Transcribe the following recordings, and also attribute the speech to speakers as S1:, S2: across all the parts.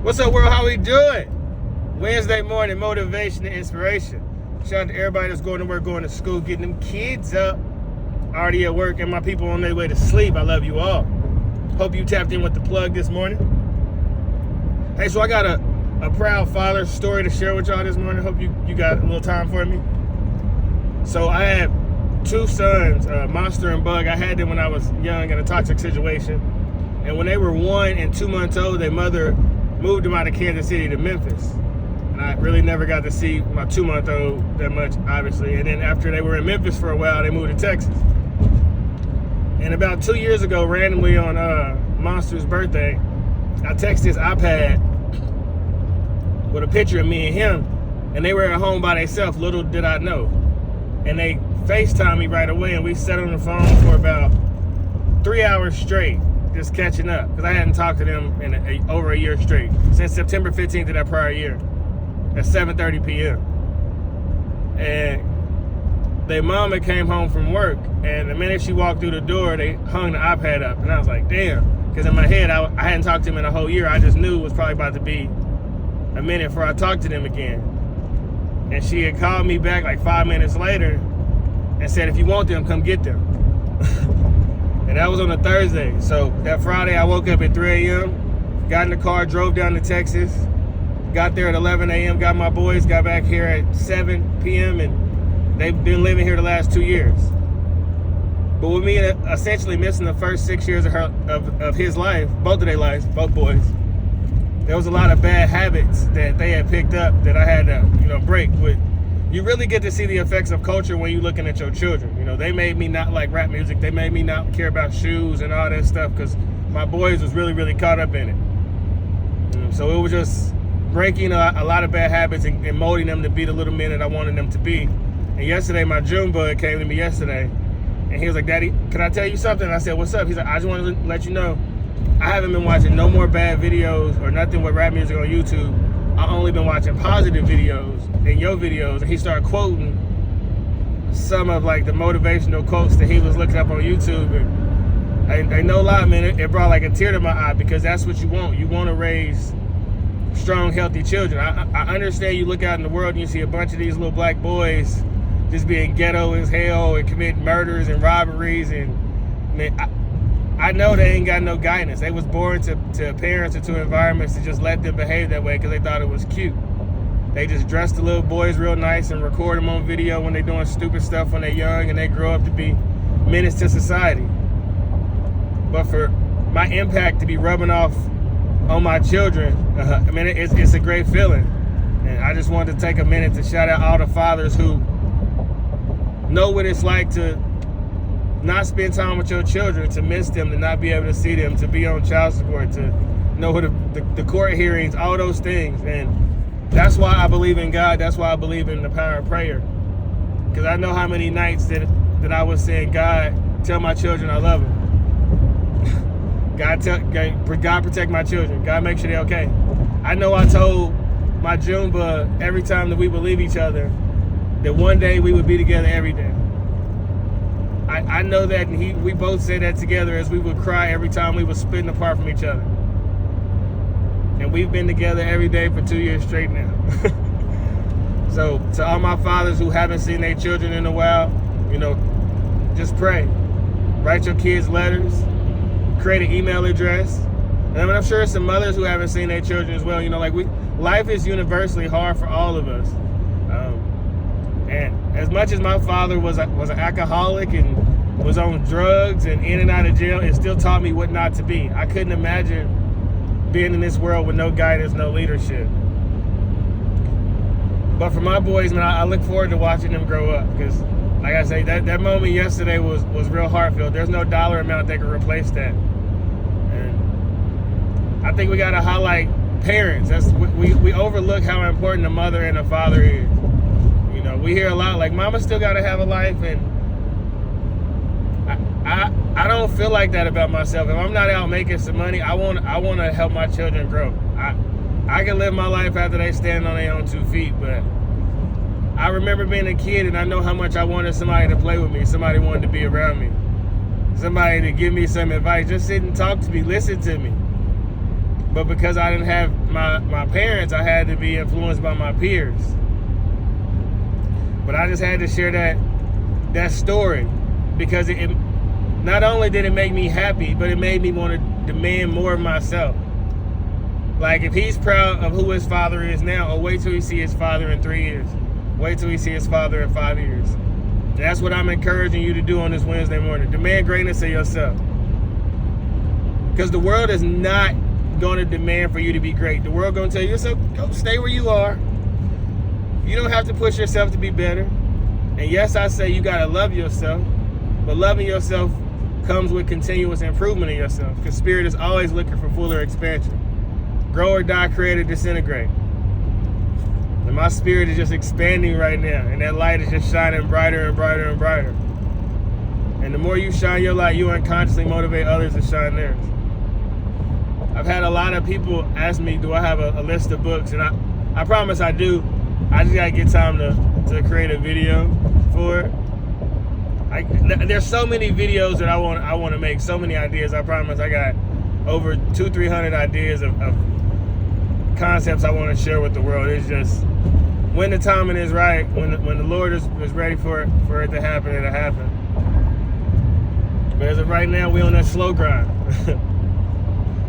S1: What's up, world? How we doing? Wednesday morning motivation and inspiration. Shout out to everybody that's going to work, going to school, getting them kids up, already at work, and my people on their way to sleep. I love you all. Hope you tapped in with the plug this morning. Hey, so I got a proud father story to share with y'all this morning. Hope you got a little time for me. So I had two sons, Monster and Bug. I had them when I was young in a toxic situation. And when they were 1 and 2 months old, their mother moved them out of Kansas City to Memphis. And I really never got to see my 2-month-old that much, obviously. And then after they were in Memphis for a while, they moved to Texas. And about 2 years ago, randomly on Monster's birthday, I texted his iPad with a picture of me and him, and they were at home by themselves, little did I know. And they FaceTimed me right away, and we sat on the phone for about 3 hours straight, just catching up, because I hadn't talked to them in over a year straight, since September 15th of that prior year, at 7:30 p.m. And their mama came home from work, and the minute she walked through the door, they hung the iPad up, and I was like, damn, because in my head, I hadn't talked to them in a whole year. I just knew it was probably about to be a minute before I talked to them again. And she had called me back like 5 minutes later and said, if you want them, come get them. And that was on a Thursday. So that Friday, I woke up at 3 a.m., got in the car, drove down to Texas, got there at 11 a.m., got my boys, got back here at 7 p.m., and they've been living here the last 2 years. But with me essentially missing the first 6 years of his life, both of their lives, both boys, there was a lot of bad habits that they had picked up that I had to, break with. You really get to see the effects of culture when you're looking at your children. They made me not like rap music. They made me not care about shoes and all that stuff because my boys was really, really caught up in it. So it was just breaking a lot of bad habits and molding them to be the little men that I wanted them to be. And yesterday, my June bud came to me yesterday, and he was like, Daddy, can I tell you something? And I said, what's up? He's like, I just wanted to let you know, I haven't been watching no more bad videos or nothing with rap music on YouTube. I've only been watching positive videos and your videos. And he started quoting some of like the motivational quotes that he was looking up on YouTube. And I no lie, man, it brought like a tear to my eye because that's what you want. You want to raise strong, healthy children. I understand you look out in the world and you see a bunch of these little black boys just being ghetto as hell and committing murders and robberies. And man, I know they ain't got no guidance. They was born to parents or to environments to just let them behave that way because they thought it was cute. They just dress the little boys real nice and record them on video when they're doing stupid stuff when they're young and they grow up to be menace to society. But for my impact to be rubbing off on my children, it's a great feeling. And I just wanted to take a minute to shout out all the fathers who know what it's like to not spend time with your children, to miss them, to not be able to see them, to be on child support, to know the court hearings, all those things. And that's why I believe in God. That's why I believe in the power of prayer. Because I know how many nights that I was saying, God, tell my children I love them. God protect my children. God make sure they're okay. I know I told my June bud every time that we would leave each other that one day we would be together every day. I know that, and we both said that together as we would cry every time we were splitting apart from each other. And we've been together every day for 2 years straight now. So to all my fathers who haven't seen their children in a while, just pray. Write your kids letters. Create an email address. And I'm sure some mothers who haven't seen their children as well. Life is universally hard for all of us. And as much as my father was an alcoholic and was on drugs and in and out of jail, it still taught me what not to be. I couldn't imagine being in this world with no guidance, no leadership. But for my boys, man, I look forward to watching them grow up because, like I say, that moment yesterday was real heartfelt. There's no dollar amount that can replace that. And I think we got to highlight parents. We overlook how important a mother and a father is. We hear a lot like mama still got to have a life, and I don't feel like that about myself. If I'm not out making some money, I want to help my children grow. I can live my life after they stand on their own 2 feet, but I remember being a kid and I know how much I wanted somebody to play with me, somebody wanted to be around me, somebody to give me some advice, just sit and talk to me, listen to me. But because I didn't have my parents, I had to be influenced by my peers. But I just had to share that story because it not only did it make me happy, but it made me want to demand more of myself. Like, if he's proud of who his father is now, or wait till he see his father in 3 years. Wait till he see his father in 5 years. That's what I'm encouraging you to do on this Wednesday morning. Demand greatness of yourself. Because the world is not going to demand for you to be great. The world going to tell you, so go stay where you are. You don't have to push yourself to be better. And yes, I say you got to love yourself. But loving yourself comes with continuous improvement in yourself. Because spirit is always looking for fuller expansion. Grow or die, create or disintegrate. And my spirit is just expanding right now. And that light is just shining brighter and brighter and brighter. And the more you shine your light, you unconsciously motivate others to shine theirs. I've had a lot of people ask me, do I have a list of books? And I promise I do. I just gotta get time to create a video for it. There's so many videos that I want to make, so many ideas. I promise I got over 200-300 ideas of concepts I want to share with the world. It's just when the timing is right, when the Lord is ready for it to happen, it'll happen. But as of right now, we on that slow grind.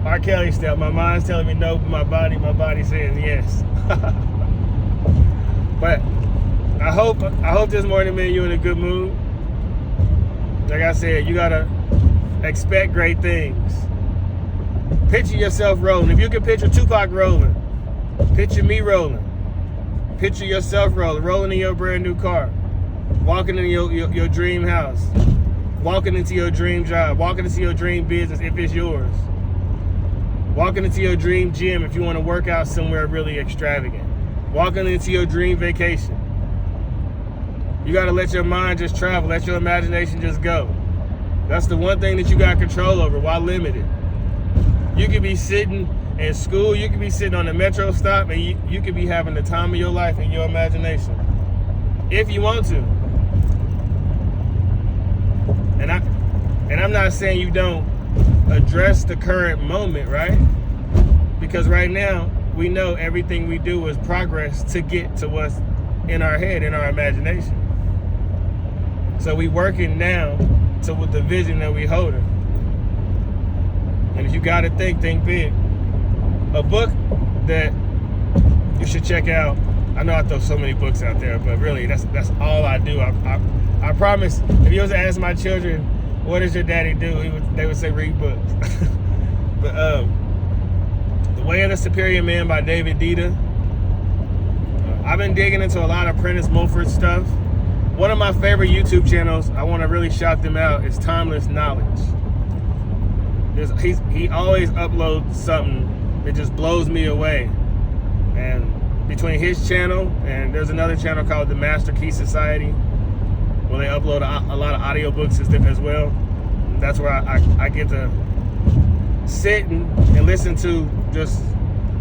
S1: R. Kelly style. My mind's telling me no, but my body says yes. But I hope this morning, man, you're in a good mood. Like I said, you gotta expect great things. Picture yourself rolling. If you can picture Tupac rolling, picture me rolling. Picture yourself rolling in your brand new car, walking in your dream house, walking into your dream job, walking into your dream business if it's yours, walking into your dream gym if you want to work out somewhere really extravagant, walking into your dream vacation. You got to let your mind just travel, let your imagination just go. That's the one thing that you got control over. Why limit it? You could be sitting in school, you could be sitting on the metro stop, and you could be having the time of your life in your imagination, if you want to. And I'm not saying you don't address the current moment, right? Because right now, we know everything we do is progress to get to what's in our head, in our imagination. So we working now to with the vision that we holding. And if you got to think big. A book that you should check out. I know I throw so many books out there, but really that's all I do. I promise. If you was to ask my children, what does your daddy do? They would say read books. But The Way of the Superior Man by David Deida. I've been digging into a lot of Prentice Mulford stuff. One of my favorite YouTube channels, I want to really shout them out, is Timeless Knowledge. He always uploads something that just blows me away. And between his channel and there's another channel called the Master Key Society, where they upload a lot of audiobooks as well. That's where I get to sit and listen to just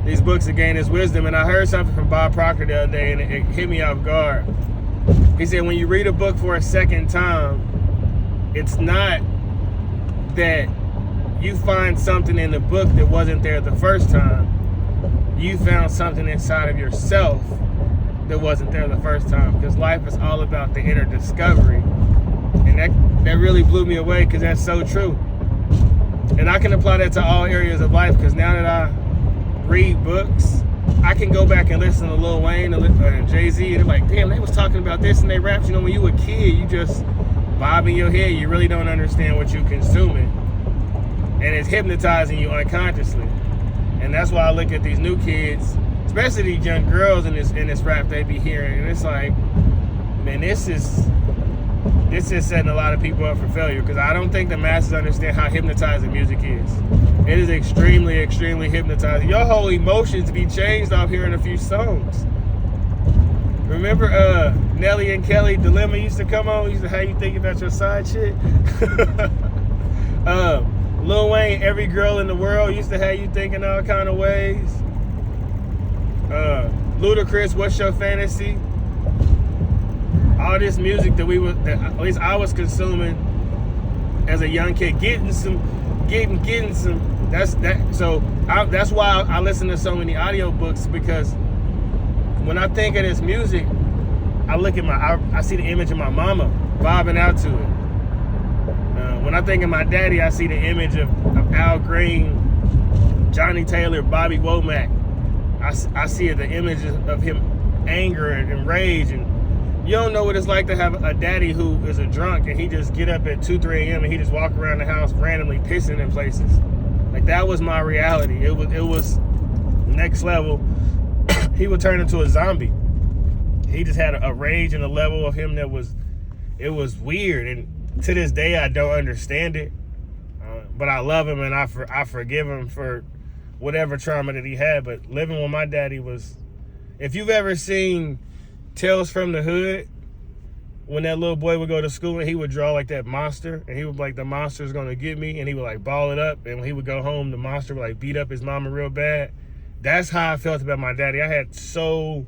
S1: these books to gain his wisdom. And I heard something from Bob Proctor the other day, and it hit me off guard. He said, when you read a book for a second time, it's not that you find something in the book that wasn't there the first time. You found something inside of yourself that wasn't there the first time. Because life is all about the inner discovery. And that really blew me away, because that's so true. And I can apply that to all areas of life, because now that I read books, I can go back and listen to Lil Wayne and Jay-Z, and they're like, damn, they was talking about this and they raps. You know, when you were a kid, you just bobbing your head. You really don't understand what you're consuming. And it's hypnotizing you unconsciously. And that's why I look at these new kids, especially these young girls in this rap they be hearing, and it's like, man, this is setting a lot of people up for failure, because I don't think the masses understand how hypnotizing music is. It is extremely, extremely hypnotizing. Your whole emotions be changed off hearing a few songs. Remember Nelly and Kelly Dilemma used to come on? Used to have you think about your side chick? Lil Wayne, Every Girl in the World, used to have you thinking all kind of ways. Ludacris, What's Your Fantasy? All this music that at least I was consuming as a young kid, getting some That's why I listen to so many audiobooks, because when I think of this music, I look at I see the image of my mama vibing out to it. When I think of my daddy, I see the image of Al Green, Johnny Taylor, Bobby Womack. I see the image of him anger and rage, and you don't know what it's like to have a daddy who is a drunk and he just get up at 2, 3 a.m. and he just walk around the house randomly pissing in places. Like, that was my reality. It was next level. He would turn into a zombie. He just had a rage and a level of him that was weird, and to this day I don't understand it. But I love him, and I forgive him for whatever trauma that he had. But living with my daddy was, if you've ever seen Tales from the Hood, when that little boy would go to school and he would draw like that monster, and he would be like, the monster's gonna get me, and he would like ball it up, and when he would go home, the monster would like beat up his mama real bad. That's how I felt about my daddy. I had so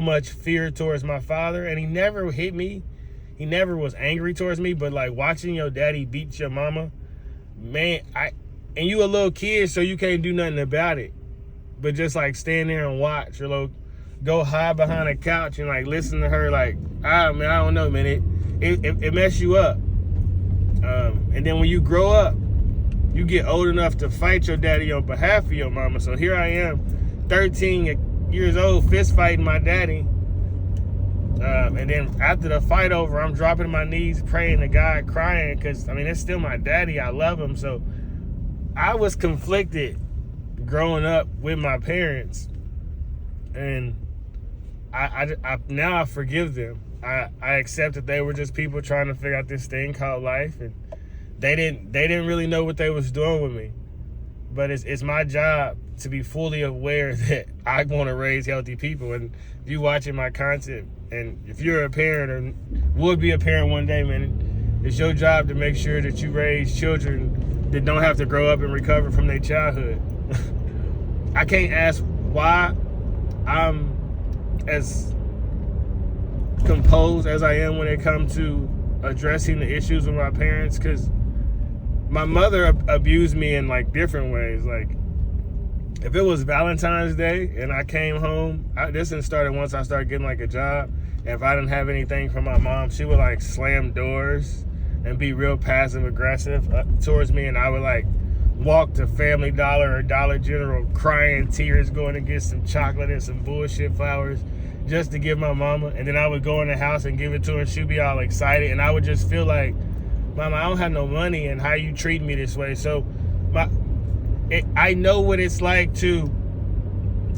S1: much fear towards my father, and he never hit me. He never was angry towards me, but like watching your daddy beat your mama, man, and you a little kid, so you can't do nothing about it. But just like stand there and watch, or like go hide behind a couch and like listen to her, like, man, I don't know, man, it messes you up. And then when you grow up, you get old enough to fight your daddy on behalf of your mama. So here I am, 13 years old, fist fighting my daddy. And then after the fight over, I'm dropping to my knees, praying to God, crying, because, I mean, it's still my daddy. I love him. So I was conflicted growing up with my parents. And now I forgive them. I accept that they were just people trying to figure out this thing called life. And they didn't really know what they was doing with me. But it's my job to be fully aware that I want to raise healthy people. And if you watching my content, and if you're a parent or would be a parent one day, man, it's your job to make sure that you raise children that don't have to grow up and recover from their childhood. I can't ask why I'm as composed as I am when it comes to addressing the issues with my parents, because my mother abused me in like different ways. Like, if it was Valentine's Day and I came home, this didn't start once I started getting like a job. And if I didn't have anything from my mom, she would like slam doors and be real passive aggressive towards me. And I would like walk to Family Dollar or Dollar General crying tears, going to get some chocolate and some bullshit flowers just to give my mama. And then I would go in the house and give it to her, and she'd be all excited. And I would just feel like, Mama, I don't have no money, and how you treat me this way. So I know what it's like to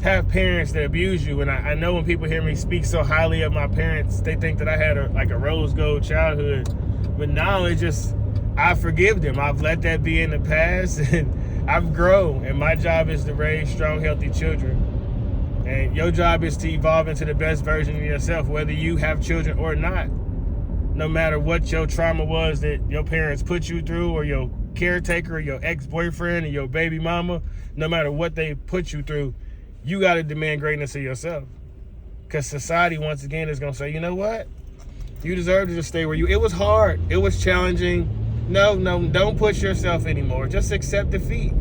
S1: have parents that abuse you. And I know when people hear me speak so highly of my parents, they think that I had a rose gold childhood. But now it's just, I forgive them. I've let that be in the past, and I've grown. And my job is to raise strong, healthy children. And your job is to evolve into the best version of yourself, whether you have children or not. No matter what your trauma was that your parents put you through, or your caretaker, or your ex-boyfriend, or your baby mama, no matter what they put you through, you got to demand greatness of yourself. Because society, once again, is going to say, you know what? You deserve to just stay where you... It was hard. It was challenging. No, don't push yourself anymore. Just accept defeat.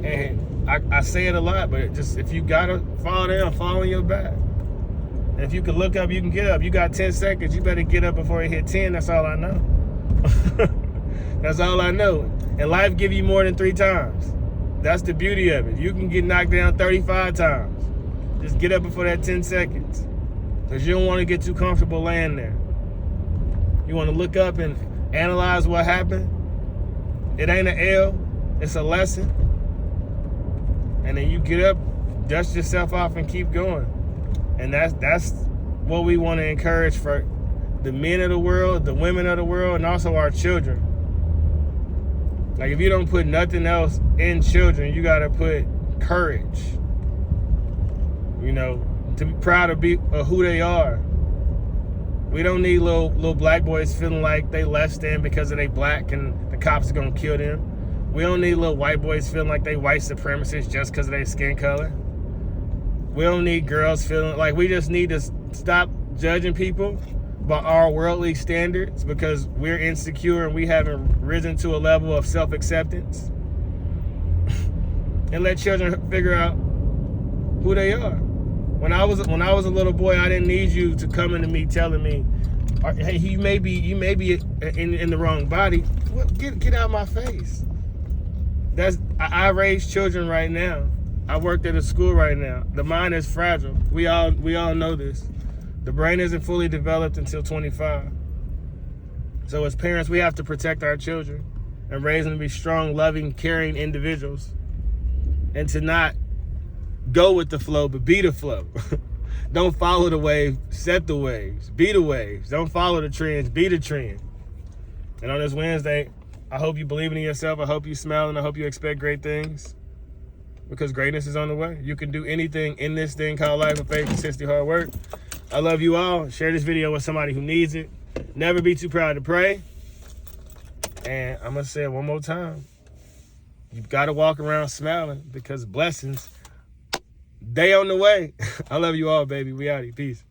S1: And I say it a lot, but just, if you got to fall down, fall on your back. And if you can look up, you can get up. You got 10 seconds. You better get up before it hit 10. That's all I know. That's all I know. And life give you more than 3 times. That's the beauty of it. You can get knocked down 35 times. Just get up before that 10 seconds. Because you don't want to get too comfortable laying there. You want to look up and analyze what happened. It ain't an L. It's a lesson. And then you get up, dust yourself off, and keep going. And that's what we want to encourage for the men of the world, the women of the world, and also our children. Like, if you don't put nothing else in children, you got to put courage. You know, to be proud of who they are. We don't need little black boys feeling like they less than because they black and the cops are going to kill them. We don't need little white boys feeling like they white supremacists just because of their skin color. We don't need girls feeling like... We just need to stop judging people by our worldly standards, because we're insecure and we haven't risen to a level of self-acceptance. and let children figure out who they are. When I was a little boy, I didn't need you to come into me telling me, hey, you may be in the wrong body. Well, get out of my face. I raise children right now. I worked at a school right now. The mind is fragile. We all know this. The brain isn't fully developed until 25. So as parents, we have to protect our children and raise them to be strong, loving, caring individuals, and to not go with the flow, but be the flow. Don't follow the wave, set the waves. Be the waves. Don't follow the trends, be the trend. And on this Wednesday, I hope you believe in yourself. I hope you smile, and I hope you expect great things, because greatness is on the way. You can do anything in this thing called life with faith, consistency, hard work. I love you all. Share this video with somebody who needs it. Never be too proud to pray. And I'm going to say it one more time. You've got to walk around smiling, because blessings, they on the way. I love you all, baby. We out here. Peace.